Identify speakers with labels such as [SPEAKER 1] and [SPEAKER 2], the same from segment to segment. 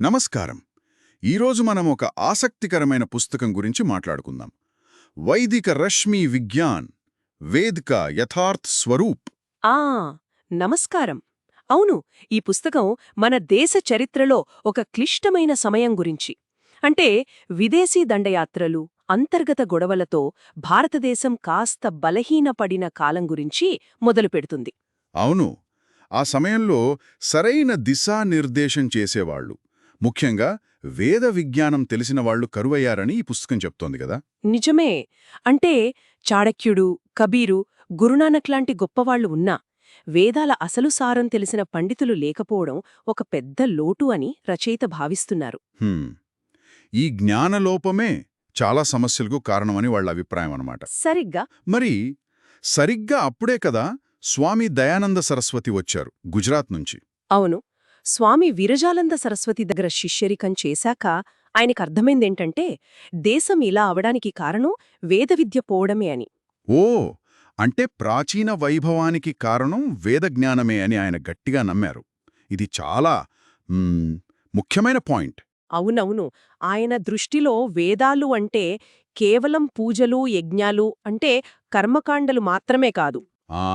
[SPEAKER 1] నమస్కారం. ఈరోజు మనం ఒక ఆసక్తికరమైన పుస్తకం గురించి మాట్లాడుకుందాం. వైదిక రశ్మి విజ్ఞాన్ వేద్ కా యథార్థ్ స్వరూప్.
[SPEAKER 2] ఆ నమస్కారం. అవును, ఈ పుస్తకం మన దేశ చరిత్రలో ఒక క్లిష్టమైన సమయం గురించి, అంటే విదేశీ దండయాత్రలు, అంతర్గత గొడవలతో భారతదేశం కాస్త బలహీనపడిన కాలం గురించి మొదలుపెడుతుంది.
[SPEAKER 1] అవును, ఆ సమయంలో సరైన దిశానిర్దేశం చేసేవాళ్లు, ముఖ్యంగా వేద విజ్ఞానం తెలిసిన వాళ్లు కరువయ్యారని ఈ పుస్తకం చెప్తోంది కదా.
[SPEAKER 2] నిజమే. అంటే చాణక్యుడు, కబీరు, గురునానక్ లాంటి గొప్పవాళ్లు ఉన్నా వేదాల అసలు సారం తెలిసిన పండితులు లేకపోవడం ఒక పెద్ద లోటు అని రచయిత భావిస్తున్నారు.
[SPEAKER 1] హ్మ్. ఈ జ్ఞానలోపమే చాలా సమస్యలకు కారణమని వాళ్ళ అభిప్రాయం అన్నమాట.
[SPEAKER 2] సరిగ్గా.
[SPEAKER 1] మరి సరిగ్గా అప్పుడే కదా స్వామి దయానంద సరస్వతి వచ్చారు గుజరాత్ నుంచి.
[SPEAKER 2] అవును, స్వామి విరజానంద సరస్వతి దగ్గర శిష్యరికం చేశాక ఆయనకర్థమైందేంటంటే దేశం ఇలా అవడానికి కారణం వేదవిద్య పోవడమే అని.
[SPEAKER 1] ఓ, అంటే ప్రాచీన వైభవానికి కారణం వేదజ్ఞానమే అని ఆయన గట్టిగా నమ్మారు. ఇది చాలా ముఖ్యమైన పాయింట్.
[SPEAKER 2] అవునవును, ఆయన దృష్టిలో వేదాలు అంటే కేవలం పూజలు, యజ్ఞాలు అంటే కర్మకాండలు మాత్రమే కాదు.
[SPEAKER 1] ఆ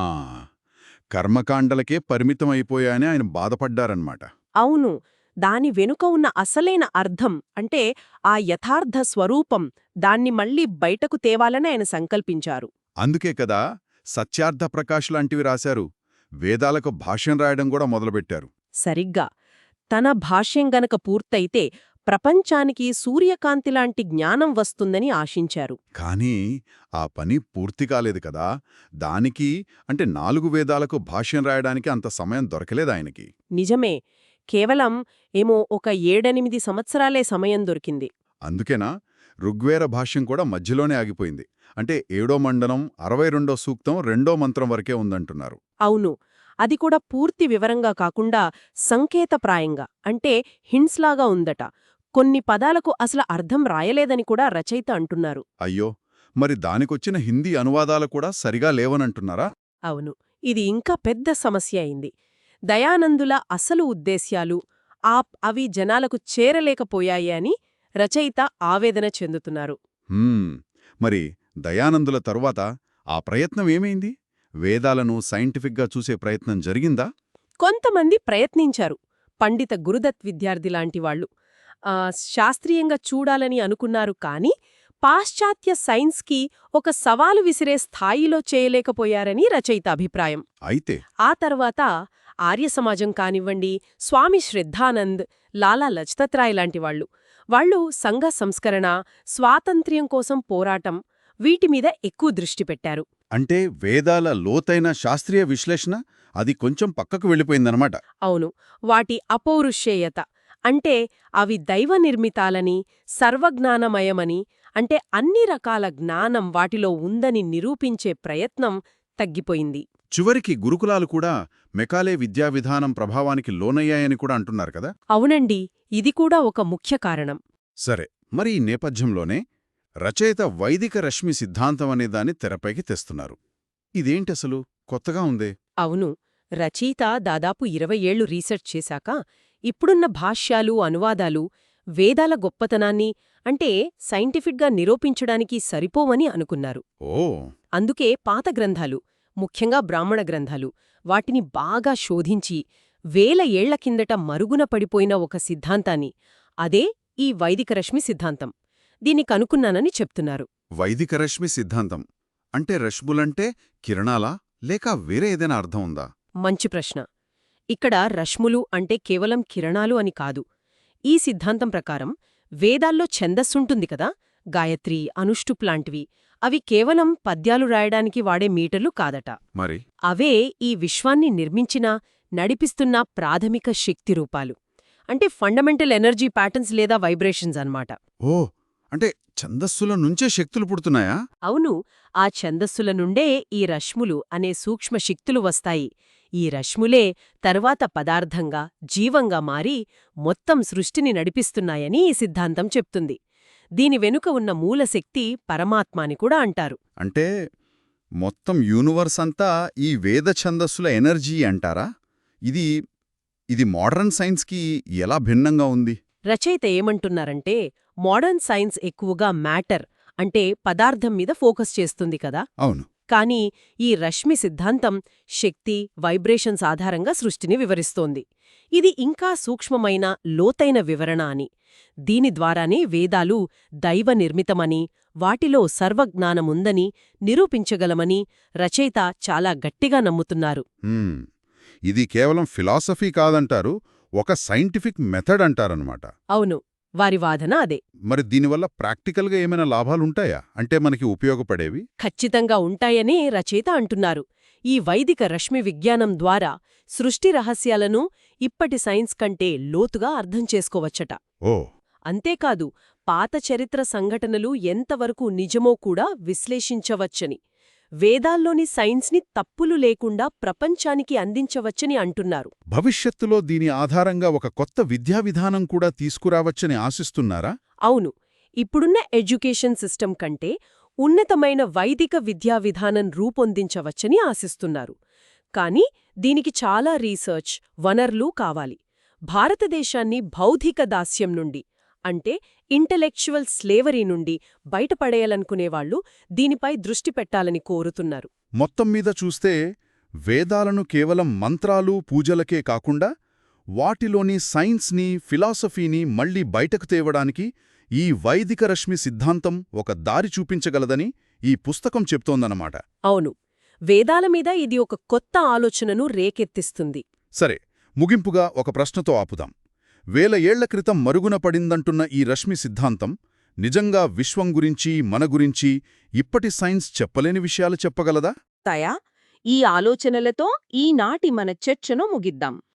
[SPEAKER 1] కర్మకాండలకే పరిమితమైపోయాయని ఆయన బాధపడ్డారన్నమాట.
[SPEAKER 2] అవును, దాని వెనుక ఉన్న అసలైన అర్థం అంటే ఆ యథార్థ స్వరూపం, దాన్ని మళ్లీ బయటకు తేవాలని ఆయన సంకల్పించారు.
[SPEAKER 1] అందుకే కదా సత్యార్థ ప్రకాష్ లాంటివి రాశారు. వేదాలకు భాష్యం రాయడం కూడా మొదలుపెట్టారు.
[SPEAKER 2] సరిగ్గా. తన భాష్యం గనక పూర్తయితే ప్రపంచానికి సూర్యకాంతిలాంటి జ్ఞానం వస్తుందని ఆశించారు.
[SPEAKER 1] కానీ ఆ పని పూర్తి కాలేదు కదా. దానికి అంటే 4 వేదాలకు భాష్యం రాయడానికి అంత సమయం దొరకలేదాయనకి.
[SPEAKER 2] నిజమే. కేవలం ఒక 7-8 సంవత్సరాలే సమయం దొరికింది.
[SPEAKER 1] అందుకేనా ఋగ్వేద భాష్యం కూడా మధ్యలోనే ఆగిపోయింది. అంటే 7వ మండలం 62వ సూక్తం 2వ మంత్రం వరకే ఉందంటున్నారు.
[SPEAKER 2] అవును, అది కూడా పూర్తి వివరంగా కాకుండా సంకేతప్రాయంగా, అంటే హింట్స్లాగా ఉందట. కొన్ని పదాలకు అసలు అర్థం రాయలేదని కూడా రచయిత అంటున్నారు.
[SPEAKER 1] అయ్యో, మరి దానికొచ్చిన హిందీ అనువాదాలు కూడా సరిగా లేవనంటున్నారా?
[SPEAKER 2] అవును, ఇది ఇంకా పెద్ద సమస్య అయింది. దయానందుల అసలు ఉద్దేశ్యాలు అవి జనాలకు చేరలేకపోయాయి అని రచయిత ఆవేదన చెందుతున్నారు.
[SPEAKER 1] మరి దయానందుల తరువాత ఆ ప్రయత్నం ఏమైంది? వేదాలను సైంటిఫిక్గా చూసే ప్రయత్నం జరిగిందా?
[SPEAKER 2] కొంతమంది ప్రయత్నించారు. పండిత గురుదత్ విద్యార్థి లాంటివాళ్లు శాస్త్రీయంగా చూడాలని అనుకున్నారు, కానీ పాశ్చాత్య సైన్స్కి ఒక సవాలు విసిరే స్థాయిలో చేయలేకపోయారని రచయిత అభిప్రాయం.
[SPEAKER 1] అయితే
[SPEAKER 2] ఆ తర్వాత ఆర్య సమాజం కానివ్వండి, స్వామి శ్రద్ధానంద్, లాలా లజపత్రాయ్ లాంటివాళ్లు సంఘ సంస్కరణ, స్వాతంత్ర్యం కోసం పోరాటం, వీటిమీద ఎక్కువ దృష్టి పెట్టారు.
[SPEAKER 1] అంటే వేదాల లోతైన శాస్త్రీయ విశ్లేషణ అది కొంచెం పక్కకు వెళ్ళిపోయిందనమాట.
[SPEAKER 2] అవును, వాటి అపౌరుషేయత, అంటే అవి దైవ నిర్మితాలని, సర్వజ్ఞానమయమని, అంటే అన్ని రకాల జ్ఞానం వాటిలో ఉందని నిరూపించే ప్రయత్నం తగ్గిపోయింది.
[SPEAKER 1] చివరికి గురుకులాలు కూడా మెకాలే విద్యా విధానం ప్రభావానికి లోనయ్యాయని కూడా అంటున్నారు కదా.
[SPEAKER 2] అవునండి, ఇది కూడా ఒక ముఖ్య కారణం.
[SPEAKER 1] సరే, మరి ఈ నేపథ్యంలోనే రచయిత వైదిక రశ్మి సిద్ధాంతం అనేదాన్ని తెరపైకి తెస్తున్నారు. ఇదేంటసలు కొత్తగా ఉందే?
[SPEAKER 2] అవును, రచయిత దాదాపు 20 ఏళ్లు రీసెర్చ్ చేశాక ఇప్పుడున్న భాష్యాలు, అనువాదాలు వేదాల గొప్పతనాన్ని, అంటే సైంటిఫిక్గా నిరూపించడానికి సరిపోవని అనుకున్నారు.
[SPEAKER 1] ఓ,
[SPEAKER 2] అందుకే పాత గ్రంథాలు, ముఖ్యంగా బ్రాహ్మణ గ్రంథాలు, వాటిని బాగా శోధించి 1000 ఏళ్ల కిందట మరుగున పడిపోయిన ఒక సిద్ధాంతాన్ని, అదే ఈ వైదిక రశ్మి సిద్ధాంతం, దీన్ని కనుక్కున్నానని చెప్తున్నారు.
[SPEAKER 1] వైదిక రశ్మి సిద్ధాంతం అంటే రశ్ములంటే కిరణాలా లేక వేరే ఏదైనా అర్థం ఉందా?
[SPEAKER 2] మంచి ప్రశ్న. ఇక్కడ రశ్ములు అంటే కేవలం కిరణాలు అని కాదు. ఈ సిద్ధాంతం ప్రకారం వేదాల్లో ఛందస్సుంటుంది కదా, గాయత్రి, అనుష్టుప్ లాంటివి, అవి కేవలం పద్యాలు రాయడానికి వాడే మీటర్లు కాదట.
[SPEAKER 1] మరి
[SPEAKER 2] అవే ఈ విశ్వాన్ని నిర్మించినా, నడిపిస్తున్న ప్రాథమిక శక్తి రూపాలు, అంటే ఫండమెంటల్ ఎనర్జీ ప్యాటర్న్స్ లేదా వైబ్రేషన్స్ అన్నమాట.
[SPEAKER 1] ఓ, అంటే ఛందస్సుల నుంచే శక్తులు పుడుతున్నాయా?
[SPEAKER 2] అవును, ఆ ఛందస్సుల నుండే ఈ రశ్ములు అనే సూక్ష్మ శక్తులు వస్తాయి. ఈ రశ్ములే తరువాత పదార్థంగా, జీవంగా మారి మొత్తం సృష్టిని నడిపిస్తున్నాయని ఈ సిద్ధాంతం చెప్తుంది. దీని వెనుక ఉన్న మూలశక్తి పరమాత్మ అని కూడా అంటారు.
[SPEAKER 1] అంటే మొత్తం యూనివర్స్ అంతా ఈ వేద ఛందస్సుల ఎనర్జీ అంటారా? ఇది మోడర్న్ సైన్స్కి ఎలా భిన్నంగా ఉంది?
[SPEAKER 2] రచయిత ఏమంటున్నారంటే మోడర్న్ సైన్స్ ఎక్కువగా మ్యాటర్ అంటే పదార్థం మీద ఫోకస్ చేస్తుంది కదా.
[SPEAKER 1] అవును.
[SPEAKER 2] కానీ ఈ రశ్మి సిద్ధాంతం శక్తి, వైబ్రేషన్స్ ఆధారంగా సృష్టిని వివరిస్తోంది. ఇది ఇంకా సూక్ష్మమైన, లోతైన వివరణ అని. దీని ద్వారానే వేదాలు దైవ నిర్మితమని, వాటిలో సర్వజ్ఞానముందని నిరూపించగలమని రచయిత చాలా గట్టిగా నమ్ముతున్నారు.
[SPEAKER 1] హ్మ్. ఇది కేవలం ఫిలాసఫీ కాదంటారు, ఒక సైంటిఫిక్ మెథడ్ అంటారనమాట.
[SPEAKER 2] అవును, వారి వాదన అదే.
[SPEAKER 1] మరి దీనివల్ల ప్రాక్టికల్గా ఏమైనా లాభాలుంటాయా? అంటే మనకి ఉపయోగపడేవి?
[SPEAKER 2] ఖచ్చితంగా ఉంటాయని రచయిత అంటున్నారు. ఈ వైదిక రశ్మి విజ్ఞానం ద్వారా సృష్టి రహస్యాలను ఇప్పటి సైన్స్ కంటే లోతుగా అర్థం చేసుకోవచ్చట.
[SPEAKER 1] ఓ.
[SPEAKER 2] అంతేకాదు, పాత చరిత్ర సంఘటనలు ఎంతవరకు నిజమో కూడా విశ్లేషించవచ్చని, వేదాల్లోని సైన్స్ని తప్పులు లేకుండా ప్రపంచానికి అందించవచ్చని అంటున్నారు.
[SPEAKER 1] భవిష్యత్తులో దీని ఆధారంగా ఒక కొత్త విద్యా విధానం కూడా తీసుకురావచ్చని ఆశిస్తున్నారా?
[SPEAKER 2] అవును, ఇప్పుడున్న ఎడ్యుకేషన్ సిస్టమ్ కంటే ఉన్నతమైన వైదిక విద్యా విధానం రూపొందించవచ్చని ఆశిస్తున్నారు. కానీ దీనికి చాలా రీసెర్చ్, వనర్లు కావాలి. భారతదేశాన్ని బౌద్ధిక దాస్యం నుండి, అంటే ఇంటలెక్చువల్ స్లేవరీ నుండి బయటపడేయాలనుకునేవాళ్లు దీనిపై దృష్టి పెట్టాలని కోరుతున్నారు.
[SPEAKER 1] మొత్తం మీద చూస్తే వేదాలను కేవలం మంత్రాలు, పూజలకే కాకుండా వాటిలోని సైన్స్ని, ఫిలాసఫీని మళ్లీ బయటకు తేవడానికి ఈ వైదిక రశ్మి సిద్ధాంతం ఒక దారి చూపించగలదని ఈ పుస్తకం చెప్తోందన్నమాట.
[SPEAKER 2] అవును, వేదాల మీద ఇది ఒక కొత్త ఆలోచనను రేకెత్తిస్తుంది.
[SPEAKER 1] సరే, ముగింపుగా ఒక ప్రశ్నతో ఆపుదాం. వేల ఏళ్ల క్రితం మరుగున పడిందంటున్న ఈ రశ్మి సిద్ధాంతం నిజంగా విశ్వం గురించి, మన గురించి ఇప్పటి సైన్స్ చెప్పలేని విషయాలు చెప్పగలదా?
[SPEAKER 3] తయా, ఈ ఆలోచనలతో ఈనాటి మన చర్చను ముగిద్దాం.